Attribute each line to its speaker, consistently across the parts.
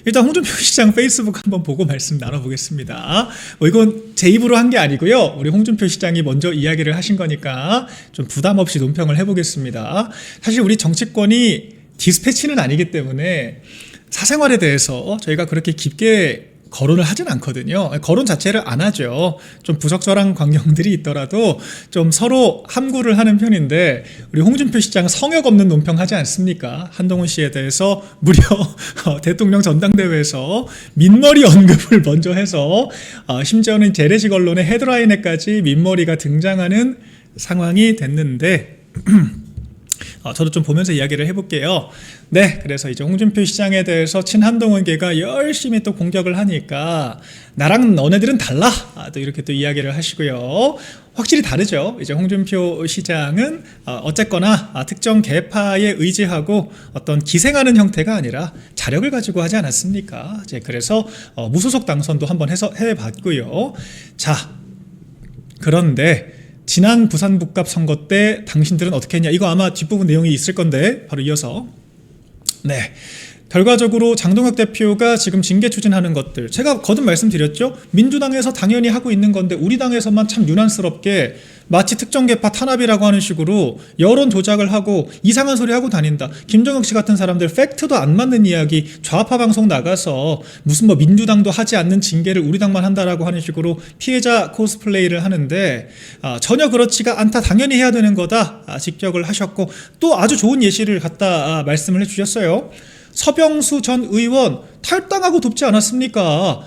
Speaker 1: 일단 홍준표 시장 페이스북 한번 보고 말씀 나눠보겠습니다. 이건 제 입으로 한 게 아니고요. 우리 홍준표 시장이 먼저 이야기를 하신 거니까 좀 부담 없이 논평을 해보겠습니다. 사실 우리 정치권이 디스패치는 아니기 때문에 사생활에 대해서 저희가 그렇게 깊게 거론을 하진 않거든요. 거론 자체를 안 하죠. 좀 부적절한 광경들이 있더라도 좀 서로 함구를 하는 편인데, 우리 홍준표 시장은 성역 없는 논평하지 않습니까? 한동훈 씨에 대해서 무려 대통령 전당대회에서 민머리 언급을 먼저 해서 심지어는 재래식 언론의 헤드라인에까지 민머리가 등장하는 상황이 됐는데 저도 좀 보면서 이야기를 해볼게요. 네, 그래서 이제 홍준표 시장에 대해서 친한동훈계가 열심히 또 공격을 하니까 나랑 너네들은 달라, 또 이렇게 또 이야기를 하시고요. 확실히 다르죠. 이제 홍준표 시장은 어쨌거나 특정 계파에 의지하고 어떤 기생하는 형태가 아니라 자력을 가지고 하지 않았습니까? 이제 그래서 무소속 당선도 한번 해봤고요. 자, 그런데 지난 부산북갑 선거 때 당신들은 어떻게 했냐? 이거 아마 뒷부분 내용이 있을 건데 바로 이어서, 네, 결과적으로 장동혁 대표가 지금 징계 추진하는 것들, 제가 거듭 말씀드렸죠. 민주당에서 당연히 하고 있는 건데 우리 당에서만 참 유난스럽게 마치 특정 계파 탄압이라고 하는 식으로 여론 조작을 하고 이상한 소리 하고 다닌다. 김정혁 씨 같은 사람들 팩트도 안 맞는 이야기 좌파 방송 나가서 무슨 민주당도 하지 않는 징계를 우리 당만 한다라고 하는 식으로 피해자 코스플레이를 하는데 전혀 그렇지가 않다. 당연히 해야 되는 거다. 직격을 하셨고, 또 아주 좋은 예시를 갖다 말씀을 해주셨어요. 서병수 전 의원 탈당하고 돕지 않았습니까?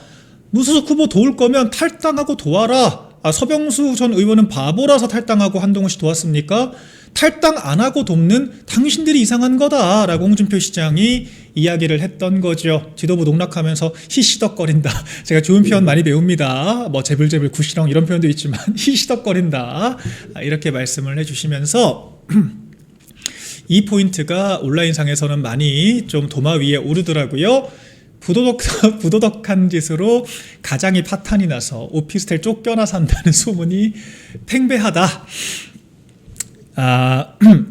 Speaker 1: 무소속 후보 도울 거면 탈당하고 도와라. 서병수 전 의원은 바보라서 탈당하고 한동훈 씨 도왔습니까? 탈당 안 하고 돕는 당신들이 이상한 거다라고 홍준표 시장이 이야기를 했던 거죠. 지도부 농락하면서 히시덕거린다. 제가 좋은 표현 많이 배웁니다. 재불재불 구시렁 이런 표현도 있지만 히시덕거린다, 이렇게 말씀을 해주시면서 이 포인트가 온라인상에서는 많이 좀 도마 위에 오르더라고요. 부도덕한 짓으로 가장이 파탄이 나서 오피스텔 쫓겨나 산다는 소문이 팽배하다.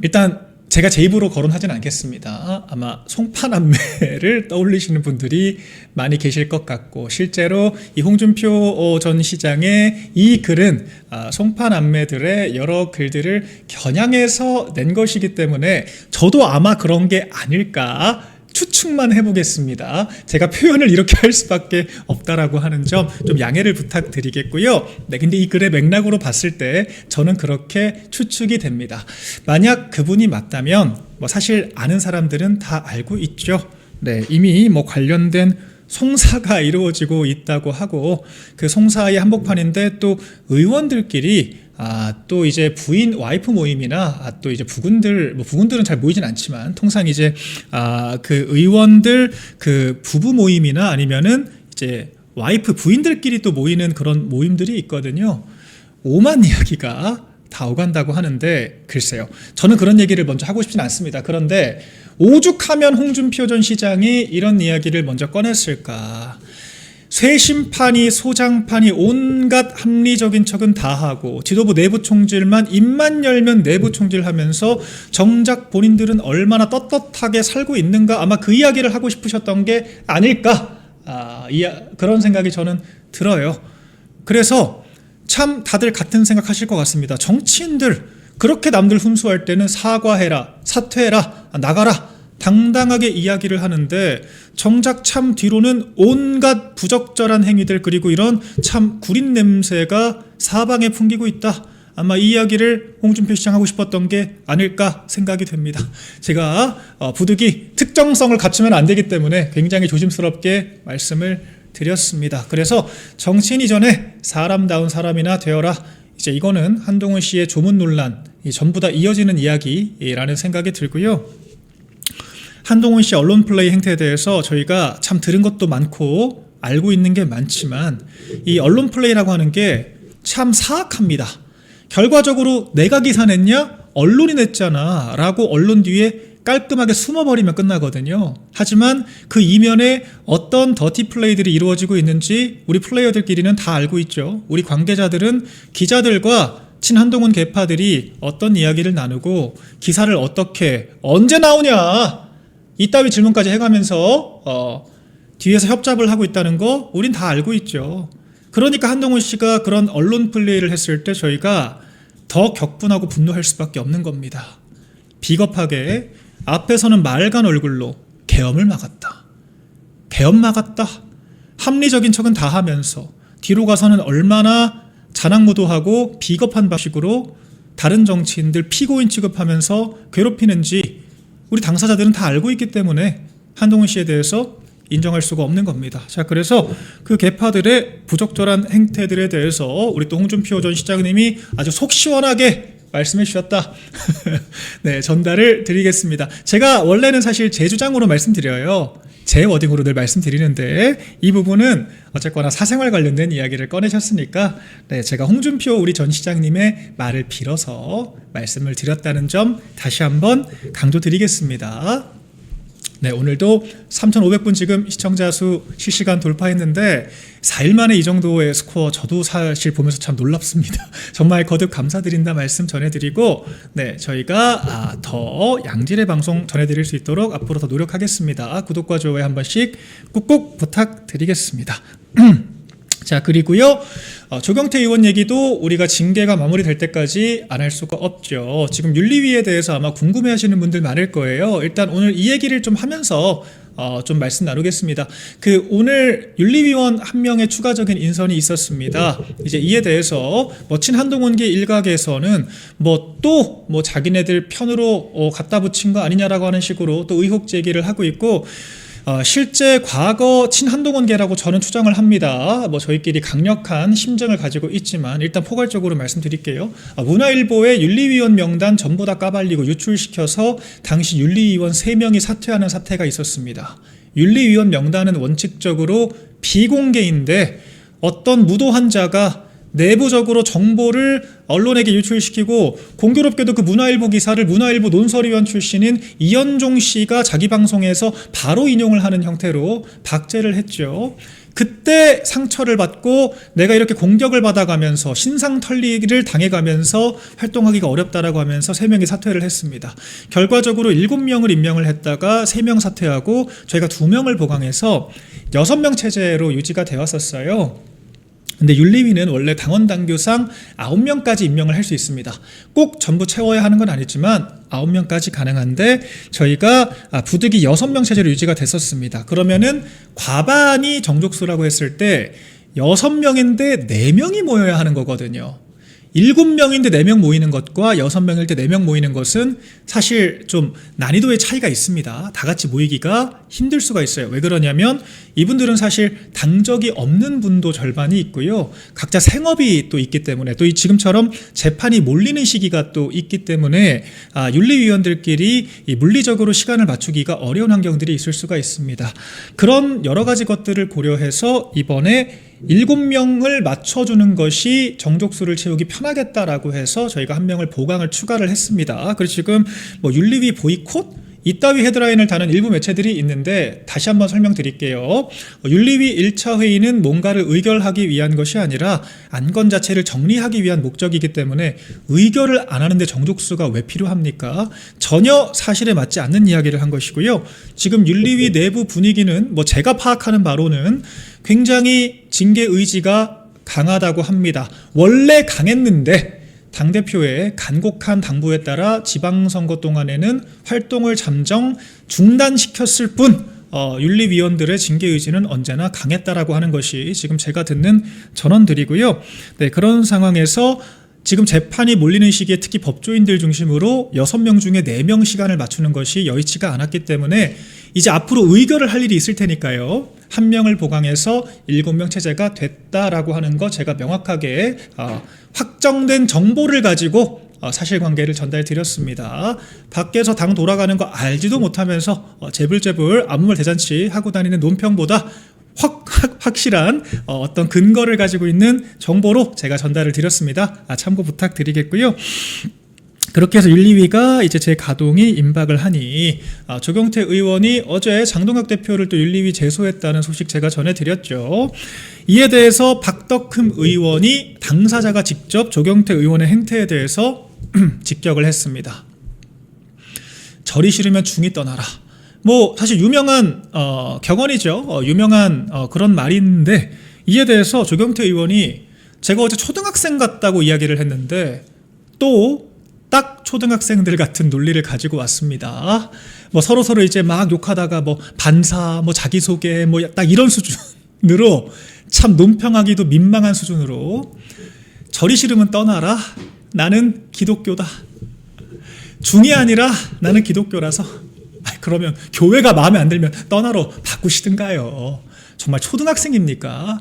Speaker 1: 일단 제가 제 입으로 거론하진 않겠습니다. 아마 송파남매를 떠올리시는 분들이 많이 계실 것 같고, 실제로 이 홍준표 전 시장의 이 글은 송파남매들의 여러 글들을 겨냥해서 낸 것이기 때문에 저도 아마 그런 게 아닐까 추측만 해보겠습니다. 제가 표현을 이렇게 할 수밖에 없다라고 하는 점 좀 양해를 부탁드리겠고요. 네, 근데 이 글의 맥락으로 봤을 때 저는 그렇게 추측이 됩니다. 만약 그분이 맞다면 사실 아는 사람들은 다 알고 있죠. 네, 이미 관련된 송사가 이루어지고 있다고 하고, 그 송사의 한복판인데 또 의원들끼리 또 이제 부인 와이프 모임이나 또 이제 부군들은 잘 모이진 않지만 통상 이제 그 의원들 그 부부 모임이나 아니면은 이제 와이프 부인들끼리 또 모이는 그런 모임들이 있거든요. 오만 이야기가 다 오간다고 하는데, 글쎄요, 저는 그런 얘기를 먼저 하고 싶진 않습니다. 그런데 오죽하면 홍준표 전 시장이 이런 이야기를 먼저 꺼냈을까? 쇄신판이 소장판이 온갖 합리적인 척은 다 하고 지도부 내부 총질만 입만 열면 내부 총질하면서 정작 본인들은 얼마나 떳떳하게 살고 있는가, 아마 그 이야기를 하고 싶으셨던 게 아닐까, 그런 생각이 저는 들어요. 그래서 참 다들 같은 생각하실 것 같습니다. 정치인들 그렇게 남들 훈수할 때는 사과해라, 사퇴해라, 나가라, 당당하게 이야기를 하는데 정작 참 뒤로는 온갖 부적절한 행위들, 그리고 이런 참 구린 냄새가 사방에 풍기고 있다. 아마 이 이야기를 홍준표 시장 하고 싶었던 게 아닐까 생각이 됩니다. 제가 부득이 특정성을 갖추면 안 되기 때문에 굉장히 조심스럽게 말씀을 드렸습니다. 그래서 정치인 이전에 사람다운 사람이나 되어라. 이제 이거는 한동훈 씨의 조문 논란 전부 다 이어지는 이야기라는 생각이 들고요. 한동훈 씨 언론 플레이 행태에 대해서 저희가 참 들은 것도 많고 알고 있는 게 많지만, 이 언론 플레이라고 하는 게 참 사악합니다. 결과적으로 내가 기사 냈냐? 언론이 냈잖아 라고 언론 뒤에 깔끔하게 숨어버리면 끝나거든요. 하지만 그 이면에 어떤 더티 플레이들이 이루어지고 있는지 우리 플레이어들끼리는 다 알고 있죠. 우리 관계자들은 기자들과 친한동훈 계파들이 어떤 이야기를 나누고 기사를 어떻게 언제 나오냐 이따위 질문까지 해가면서 뒤에서 협잡을 하고 있다는 거 우린 다 알고 있죠. 그러니까 한동훈 씨가 그런 언론 플레이를 했을 때 저희가 더 격분하고 분노할 수밖에 없는 겁니다. 비겁하게 앞에서는 맑은 얼굴로 계엄을 막았다. 계엄 막았다. 합리적인 척은 다 하면서 뒤로 가서는 얼마나 자랑무도하고 비겁한 방식으로 다른 정치인들 피고인 취급하면서 괴롭히는지 우리 당사자들은 다 알고 있기 때문에 한동훈 씨에 대해서 인정할 수가 없는 겁니다. 자, 그래서 그 계파들의 부적절한 행태들에 대해서 우리 또 홍준표 전 시장님이 아주 속 시원하게 말씀해 주셨다. 네, 전달을 드리겠습니다. 제가 원래는 사실 제 주장으로 말씀드려요. 제 워딩으로 늘 말씀드리는데 이 부분은 어쨌거나 사생활 관련된 이야기를 꺼내셨으니까 네, 제가 홍준표 우리 전 시장님의 말을 빌어서 말씀을 드렸다는 점 다시 한번 강조드리겠습니다. 네, 오늘도 3,500분 지금 시청자 수 실시간 돌파했는데 4일 만에 이 정도의 스코어 저도 사실 보면서 참 놀랍습니다. 정말 거듭 감사드린다 말씀 전해드리고 네, 저희가 더 양질의 방송 전해드릴 수 있도록 앞으로 더 노력하겠습니다. 구독과 좋아요 한 번씩 꾹꾹 부탁드리겠습니다. 자, 그리고요 조경태 의원 얘기도 우리가 징계가 마무리될 때까지 안 할 수가 없죠. 지금 윤리위에 대해서 아마 궁금해하시는 분들 많을 거예요. 일단 오늘 이 얘기를 좀 하면서 좀 말씀 나누겠습니다. 그 오늘 윤리위원 한 명의 추가적인 인선이 있었습니다. 이제 이에 대해서 친한동훈계 일각에서는 또 자기네들 편으로 갖다 붙인 거 아니냐라고 하는 식으로 또 의혹 제기를 하고 있고. 실제 과거 친한동훈계라고 저는 추정을 합니다. 저희끼리 강력한 심증을 가지고 있지만 일단 포괄적으로 말씀드릴게요. 문화일보의 윤리위원 명단 전부 다 까발리고 유출시켜서 당시 윤리위원 3명이 사퇴하는 사태가 있었습니다. 윤리위원 명단은 원칙적으로 비공개인데 어떤 무도한 자가 내부적으로 정보를 언론에게 유출시키고 공교롭게도 그 문화일보 기사를 문화일보 논설위원 출신인 이현종 씨가 자기 방송에서 바로 인용을 하는 형태로 박제를 했죠. 그때 상처를 받고 내가 이렇게 공격을 받아가면서 신상털리를 당해가면서 활동하기가 어렵다라고 하면서 3명이 사퇴를 했습니다. 결과적으로 7명을 임명을 했다가 3명 사퇴하고 저희가 2명을 보강해서 6명 체제로 유지가 되었었어요. 근데 윤리위는 원래 당원 당규상 9명까지 임명을 할 수 있습니다. 꼭 전부 채워야 하는 건 아니지만 9명까지 가능한데 저희가 부득이 6명 체제로 유지가 됐었습니다. 그러면은 과반이 정족수라고 했을 때 6명인데 4명이 모여야 하는 거거든요. 7명인데 4명 모이는 것과 6명일 때 4명 모이는 것은 사실 좀 난이도의 차이가 있습니다. 다 같이 모이기가 힘들 수가 있어요. 왜 그러냐면 이분들은 사실 당적이 없는 분도 절반이 있고요. 각자 생업이 또 있기 때문에 또 지금처럼 재판이 몰리는 시기가 또 있기 때문에 윤리위원들끼리 이 물리적으로 시간을 맞추기가 어려운 환경들이 있을 수가 있습니다. 그런 여러 가지 것들을 고려해서 이번에 7명을 맞춰주는 것이 정족수를 채우기 편하겠다라고 해서 저희가 1명을 보강을 추가를 했습니다. 그래서 지금 윤리위 보이콧? 이따위 헤드라인을 다는 일부 매체들이 있는데 다시 한번 설명드릴게요. 윤리위 1차 회의는 뭔가를 의결하기 위한 것이 아니라 안건 자체를 정리하기 위한 목적이기 때문에 의결을 안 하는데 정족수가 왜 필요합니까? 전혀 사실에 맞지 않는 이야기를 한 것이고요. 지금 윤리위 내부 분위기는 제가 파악하는 바로는 굉장히 징계 의지가 강하다고 합니다. 원래 강했는데 당대표의 간곡한 당부에 따라 지방선거 동안에는 활동을 잠정 중단시켰을 뿐 윤리위원들의 징계 의지는 언제나 강했다라고 하는 것이 지금 제가 듣는 전언들이고요. 네, 그런 상황에서 지금 재판이 몰리는 시기에 특히 법조인들 중심으로 6명 중에 4명 시간을 맞추는 것이 여의치가 않았기 때문에 이제 앞으로 의결을 할 일이 있을 테니까요. 1명을 보강해서 7명 체제가 됐다라고 하는 거 제가 명확하게 확정된 정보를 가지고 사실관계를 전달드렸습니다. 밖에서 당 돌아가는 거 알지도 못하면서 재불재불 아무 말 대잔치 하고 다니는 논평보다 확실한 어떤 근거를 가지고 있는 정보로 제가 전달을 드렸습니다. 참고 부탁드리겠고요. 그렇게 해서 윤리위가 이제 제 가동이 임박을 하니 조경태 의원이 어제 장동혁 대표를 또 윤리위 제소했다는 소식 제가 전해드렸죠. 이에 대해서 박덕흠 의원이 당사자가 직접 조경태 의원의 행태에 대해서 직격을 했습니다. 절이 싫으면 중이 떠나라. 뭐 사실 유명한 격언이죠. 유명한 그런 말인데 이에 대해서 조경태 의원이 제가 어제 초등학생 같다고 이야기를 했는데 또 딱 초등학생들 같은 논리를 가지고 왔습니다. 뭐 서로 이제 막 욕하다가 뭐 반사, 뭐 자기소개, 뭐 딱 이런 수준으로 참 논평하기도 민망한 수준으로 절이 싫으면 떠나라. 나는 기독교다. 중이 아니라 나는 기독교라서. 그러면 교회가 마음에 안 들면 떠나러 바꾸시든가요. 정말 초등학생입니까?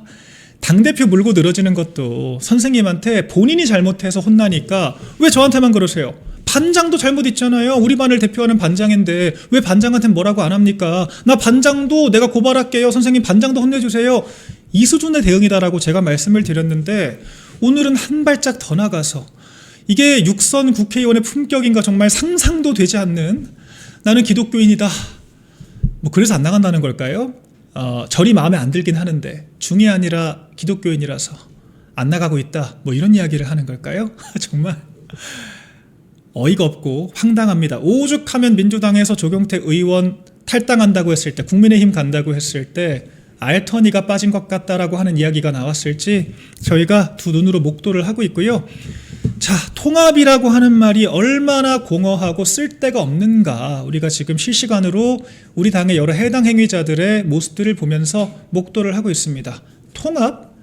Speaker 1: 당대표 물고 늘어지는 것도 선생님한테 본인이 잘못해서 혼나니까 왜 저한테만 그러세요? 반장도 잘못 있잖아요. 우리 반을 대표하는 반장인데 왜 반장한테는 뭐라고 안 합니까? 나 반장도 내가 고발할게요. 선생님 반장도 혼내주세요. 이 수준의 대응이다라고 제가 말씀을 드렸는데 오늘은 한 발짝 더 나가서 이게 육선 국회의원의 품격인가 정말 상상도 되지 않는 나는 기독교인이다. 뭐 그래서 안 나간다는 걸까요? 절이 마음에 안 들긴 하는데 중이 아니라 기독교인이라서 안 나가고 있다. 뭐 이런 이야기를 하는 걸까요? 정말 어이가 없고 황당합니다. 오죽하면 민주당에서 조경태 의원 탈당한다고 했을 때 국민의힘 간다고 했을 때 알터니가 빠진 것 같다라고 하는 이야기가 나왔을지 저희가 두 눈으로 목도를 하고 있고요. 자, 통합이라고 하는 말이 얼마나 공허하고 쓸데가 없는가 우리가 지금 실시간으로 우리 당의 여러 해당 행위자들의 모습들을 보면서 목도를 하고 있습니다. 통합?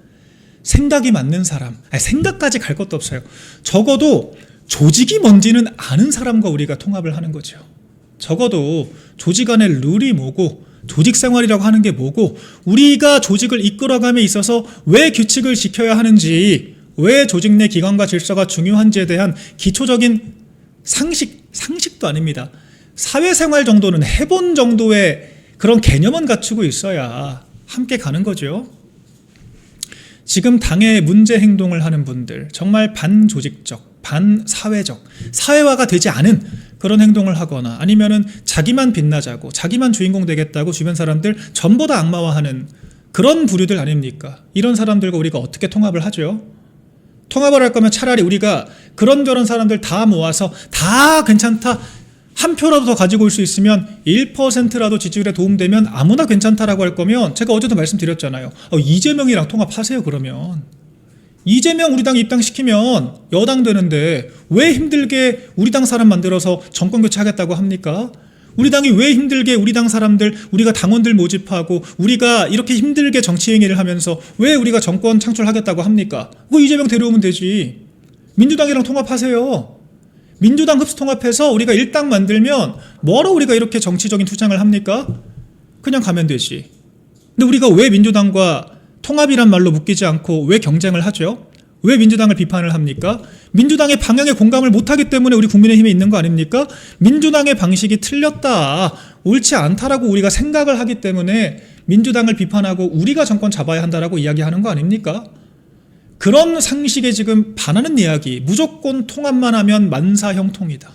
Speaker 1: 생각이 맞는 사람. 생각까지 갈 것도 없어요. 적어도 조직이 뭔지는 아는 사람과 우리가 통합을 하는 거죠. 적어도 조직 안의 룰이 뭐고 조직 생활이라고 하는 게 뭐고 우리가 조직을 이끌어감에 있어서 왜 규칙을 지켜야 하는지 왜 조직 내 기관과 질서가 중요한지에 대한 기초적인 상식도 아닙니다. 사회생활 정도는 해본 정도의 그런 개념은 갖추고 있어야 함께 가는 거죠. 지금 당의 문제 행동을 하는 분들 정말 반조직적, 반사회적, 사회화가 되지 않은 그런 행동을 하거나 아니면은 자기만 빛나자고 자기만 주인공 되겠다고 주변 사람들 전부 다 악마화하는 그런 부류들 아닙니까? 이런 사람들과 우리가 어떻게 통합을 하죠? 통합을 할 거면 차라리 우리가 그런저런 사람들 다 모아서 다 괜찮다. 한 표라도 더 가지고 올 수 있으면 1%라도 지지율에 도움되면 아무나 괜찮다라고 할 거면 제가 어제도 말씀드렸잖아요. 이재명이랑 통합하세요 그러면. 이재명 우리 당 입당시키면 여당 되는데 왜 힘들게 우리 당 사람 만들어서 정권 교체하겠다고 합니까? 우리 당이 왜 힘들게 우리 당 사람들, 우리가 당원들 모집하고 우리가 이렇게 힘들게 정치 행위를 하면서 왜 우리가 정권 창출하겠다고 합니까? 그거 이재명 데려오면 되지. 민주당이랑 통합하세요. 민주당 흡수 통합해서 우리가 일당 만들면 뭐하러 우리가 이렇게 정치적인 투쟁을 합니까? 그냥 가면 되지. 근데 우리가 왜 민주당과 통합이란 말로 묶이지 않고 왜 경쟁을 하죠? 왜 민주당을 비판을 합니까? 민주당의 방향에 공감을 못하기 때문에 우리 국민의힘에 있는 거 아닙니까? 민주당의 방식이 틀렸다, 옳지 않다라고 우리가 생각을 하기 때문에 민주당을 비판하고 우리가 정권 잡아야 한다라고 이야기하는 거 아닙니까? 그런 상식에 지금 반하는 이야기, 무조건 통합만 하면 만사형통이다.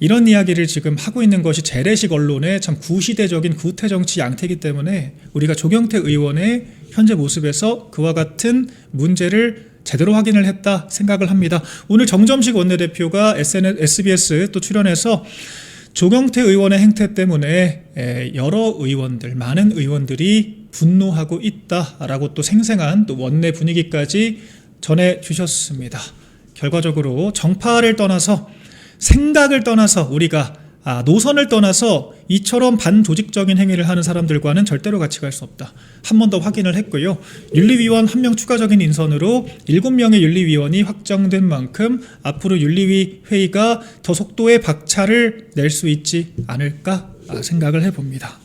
Speaker 1: 이런 이야기를 지금 하고 있는 것이 재래식 언론의 참 구시대적인 구태정치 양태이기 때문에 우리가 조경태 의원의 현재 모습에서 그와 같은 문제를 제대로 확인을 했다 생각을 합니다. 오늘 정점식 원내대표가 SBS 또 출연해서 조경태 의원의 행태 때문에 여러 의원들, 많은 의원들이 분노하고 있다라고 또 생생한 또 원내 분위기까지 전해주셨습니다. 결과적으로 정파를 떠나서 생각을 떠나서 우리가 노선을 떠나서 이처럼 반조직적인 행위를 하는 사람들과는 절대로 같이 갈 수 없다. 한 번 더 확인을 했고요. 윤리위원 1명 추가적인 인선으로 7명의 윤리위원이 확정된 만큼 앞으로 윤리위 회의가 더 속도의 박차를 낼 수 있지 않을까 생각을 해봅니다.